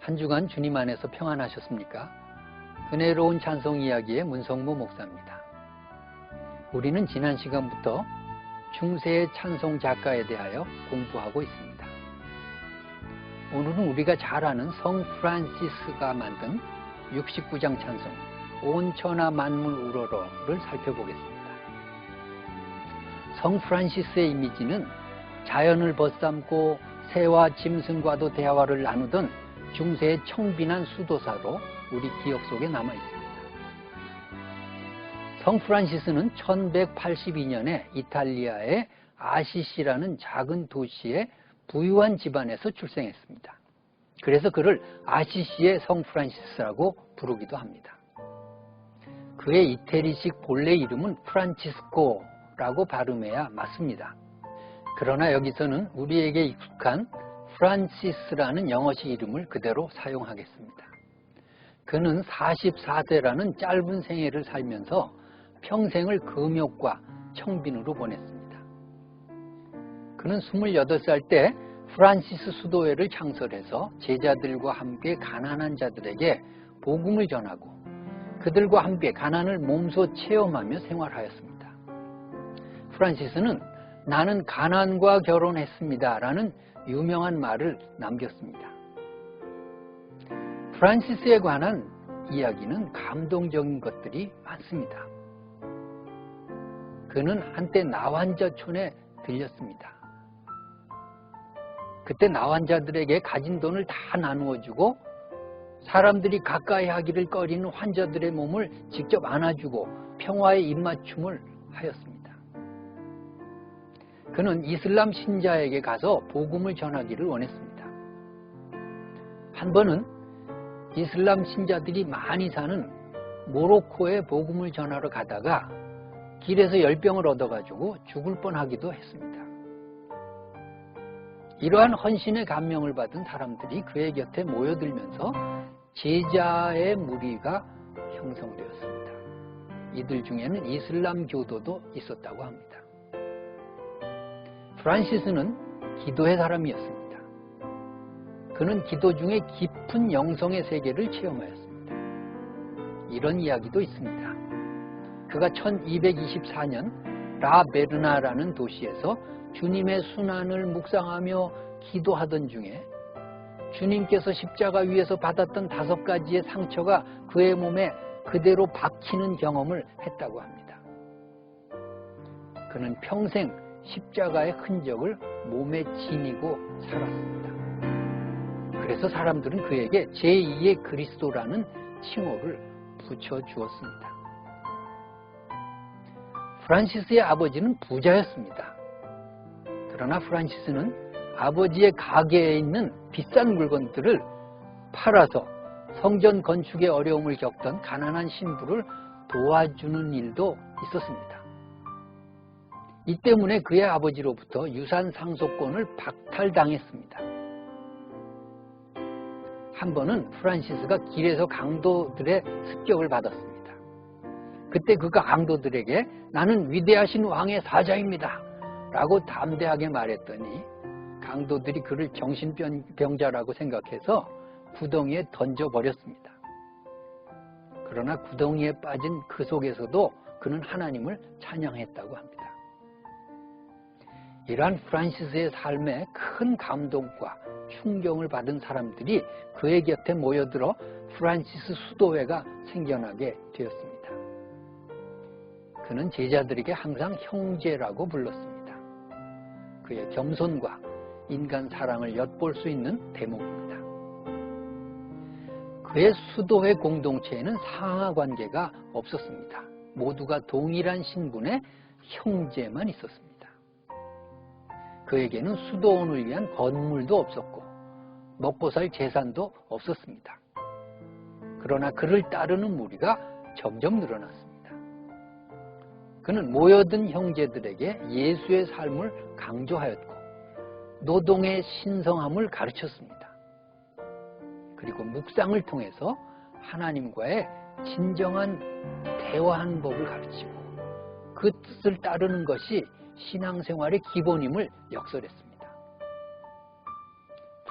한 주간 주님 안에서 평안하셨습니까? 은혜로운 찬송 이야기의 문성무 목사입니다. 우리는 지난 시간부터 중세의 찬송 작가에 대하여 공부하고 있습니다. 오늘은 우리가 잘 아는 성 프란시스가 만든 69장 찬송 온 천하 만물 우러러를 살펴보겠습니다. 성 프란시스의 이미지는 자연을 벗삼고 새와 짐승과도 대화를 나누던 중세의 청빈한 수도사로 우리 기억 속에 남아 있습니다. 성 프란시스는 1182년에 이탈리아의 아시시라는 작은 도시의 부유한 집안에서 출생했습니다. 그래서 그를 아시시의 성 프란시스라고 부르기도 합니다. 그의 이태리식 본래 이름은 프란치스코라고 발음해야 맞습니다. 그러나 여기서는 우리에게 익숙한 프란시스라는 영어식 이름을 그대로 사용하겠습니다. 그는 44세라는 짧은 생애를 살면서 평생을 금욕과 청빈으로 보냈습니다. 그는 28살 때 프란시스 수도회를 창설해서 제자들과 함께 가난한 자들에게 복음을 전하고 그들과 함께 가난을 몸소 체험하며 생활하였습니다. 프란시스는 나는 가난과 결혼했습니다 라는 유명한 말을 남겼습니다. 프란시스에 관한 이야기는 감동적인 것들이 많습니다. 그는 한때 나환자촌에 들렸습니다. 그때 나환자들에게 가진 돈을 다 나누어주고 사람들이 가까이 하기를 꺼리는 환자들의 몸을 직접 안아주고 평화의 입맞춤을 하였습니다. 그는 이슬람 신자에게 가서 복음을 전하기를 원했습니다. 한 번은 이슬람 신자들이 많이 사는 모로코에 복음을 전하러 가다가 길에서 열병을 얻어가지고 죽을 뻔하기도 했습니다. 이러한 헌신의 감명을 받은 사람들이 그의 곁에 모여들면서 제자의 무리가 형성되었습니다. 이들 중에는 이슬람 교도도 있었다고 합니다. 프란시스는 기도의 사람이었습니다. 그는 기도 중에 깊은 영성의 세계를 체험하였습니다. 이런 이야기도 있습니다. 그가 1224년 라베르나라는 도시에서 주님의 순환을 묵상하며 기도하던 중에 주님께서 십자가 위에서 받았던 5가지의 상처가 그의 몸에 그대로 박히는 경험을 했다고 합니다. 그는 평생 십자가의 흔적을 몸에 지니고 살았습니다. 그래서 사람들은 그에게 제2의 그리스도라는 칭호를 붙여주었습니다. 프란시스의 아버지는 부자였습니다. 그러나 프란시스는 아버지의 가게에 있는 비싼 물건들을 팔아서 성전 건축에 어려움을 겪던 가난한 신부를 도와주는 일도 있었습니다. 이 때문에 그의 아버지로부터 유산 상속권을 박탈당했습니다. 한 번은 프란시스가 길에서 강도들의 습격을 받았습니다. 그때 그가 강도들에게 나는 위대하신 왕의 사자입니다 라고 담대하게 말했더니 강도들이 그를 정신병자라고 생각해서 구덩이에 던져버렸습니다. 그러나 구덩이에 빠진 그 속에서도 그는 하나님을 찬양했다고 합니다. 이러한 프란시스의 삶에 큰 감동과 충격을 받은 사람들이 그의 곁에 모여들어 프란시스 수도회가 생겨나게 되었습니다. 그는 제자들에게 항상 형제라고 불렀습니다. 그의 겸손과 인간 사랑을 엿볼 수 있는 대목입니다. 그의 수도회 공동체에는 상하 관계가 없었습니다. 모두가 동일한 신분의 형제만 있었습니다. 그에게는 수도원을 위한 건물도 없었고 먹고 살 재산도 없었습니다. 그러나 그를 따르는 무리가 점점 늘어났습니다. 그는 모여든 형제들에게 예수의 삶을 강조하였고 노동의 신성함을 가르쳤습니다. 그리고 묵상을 통해서 하나님과의 진정한 대화하는 법을 가르치고 그 뜻을 따르는 것이 신앙생활의 기본임을 역설했습니다.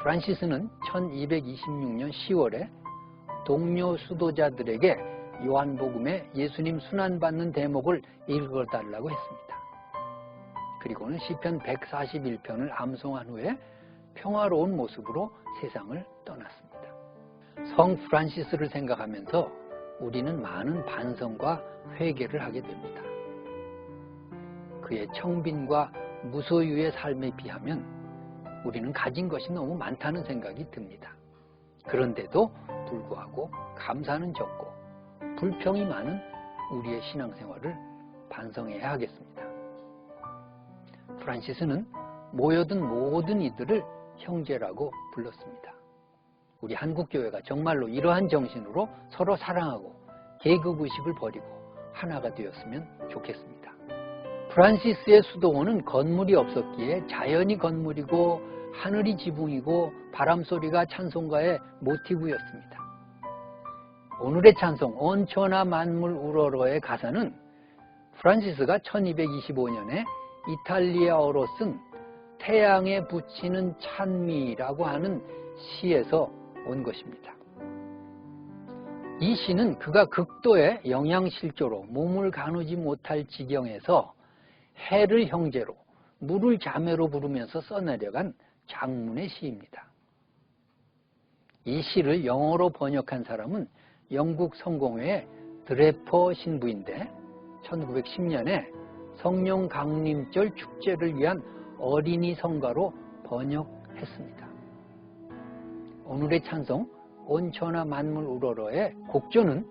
프란시스는 1226년 10월에 동료 수도자들에게 요한복음의 예수님 순환받는 대목을 읽어달라고 했습니다. 그리고는 시편 141편을 암송한 후에 평화로운 모습으로 세상을 떠났습니다. 성 프란시스를 생각하면서 우리는 많은 반성과 회개를 하게 됩니다. 그의 청빈과 무소유의 삶에 비하면 우리는 가진 것이 너무 많다는 생각이 듭니다. 그런데도 불구하고 감사는 적고 불평이 많은 우리의 신앙생활을 반성해야 하겠습니다. 프란시스는 모여든 모든 이들을 형제라고 불렀습니다. 우리 한국교회가 정말로 이러한 정신으로 서로 사랑하고 계급의식을 버리고 하나가 되었으면 좋겠습니다. 프란시스의 수도원은 건물이 없었기에 자연이 건물이고 하늘이 지붕이고 바람소리가 찬송가의 모티브였습니다. 오늘의 찬송 온 천하 만물 우러러의 가사는 프란시스가 1225년에 이탈리아어로 쓴 태양에 붙이는 찬미라고 하는 시에서 온 것입니다. 이 시는 그가 극도의 영양실조로 몸을 가누지 못할 지경에서 해를 형제로 물을 자매로 부르면서 써내려간 장문의 시입니다. 이 시를 영어로 번역한 사람은 영국 성공회의 드래퍼 신부인데 1910년에 성령 강림절 축제를 위한 어린이 성가로 번역했습니다. 오늘의 찬송 온 천하 만물 우러러의 곡조는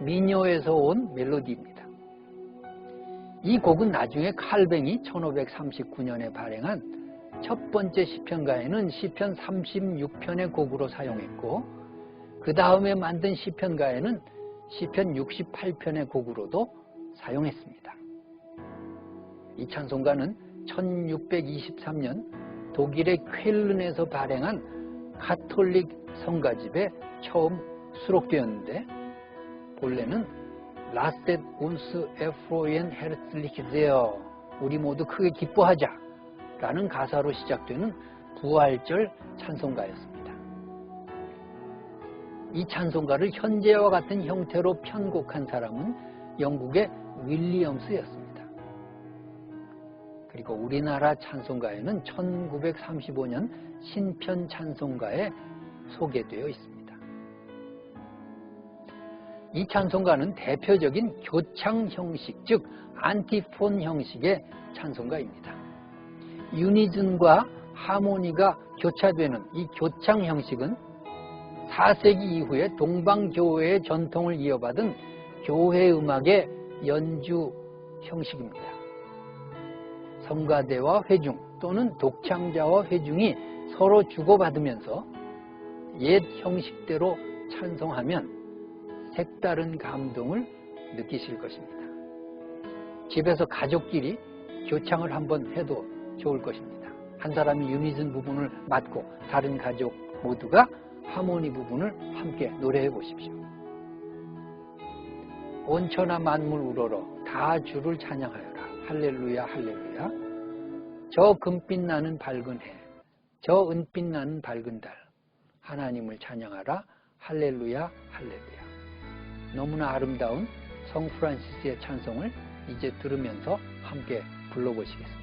민요에서 온 멜로디입니다. 이 곡은 나중에 칼뱅이 1539년에 발행한 첫 번째 시편가에는 시편 36편의 곡으로 사용했고 그 다음에 만든 시편가에는 시편 68편의 곡으로도 사용했습니다. 이 찬송가는 1623년 독일의 쾰른에서 발행한 가톨릭 성가집에 처음 수록되었는데 본래는 Lasset uns erfreuen herzlich 우리 모두 크게 기뻐하자 라는 가사로 시작되는 부활절 찬송가였습니다. 이 찬송가를 현재와 같은 형태로 편곡한 사람은 영국의 윌리엄스였습니다. 그리고 우리나라 찬송가에는 1935년 신편 찬송가에 소개되어 있습니다. 이 찬송가는 대표적인 교창 형식, 즉 안티폰 형식의 찬송가입니다. 유니즌과 하모니가 교차되는 이 교창 형식은 4세기 이후에 동방교회의 전통을 이어받은 교회 음악의 연주 형식입니다. 성가대와 회중 또는 독창자와 회중이 서로 주고받으면서 옛 형식대로 찬송하면 색다른 감동을 느끼실 것입니다. 집에서 가족끼리 교창을 한번 해도 좋을 것입니다. 한 사람이 유니즌 부분을 맡고 다른 가족 모두가 하모니 부분을 함께 노래해 보십시오. 온 천하 만물 우러러 다 주를 찬양하여라. 할렐루야 할렐루야. 저 금빛 나는 밝은 해, 저 은빛 나는 밝은 달, 하나님을 찬양하라. 할렐루야 할렐루야. 너무나 아름다운 성 프란시스의 찬송을 이제 들으면서 함께 불러보시겠습니다.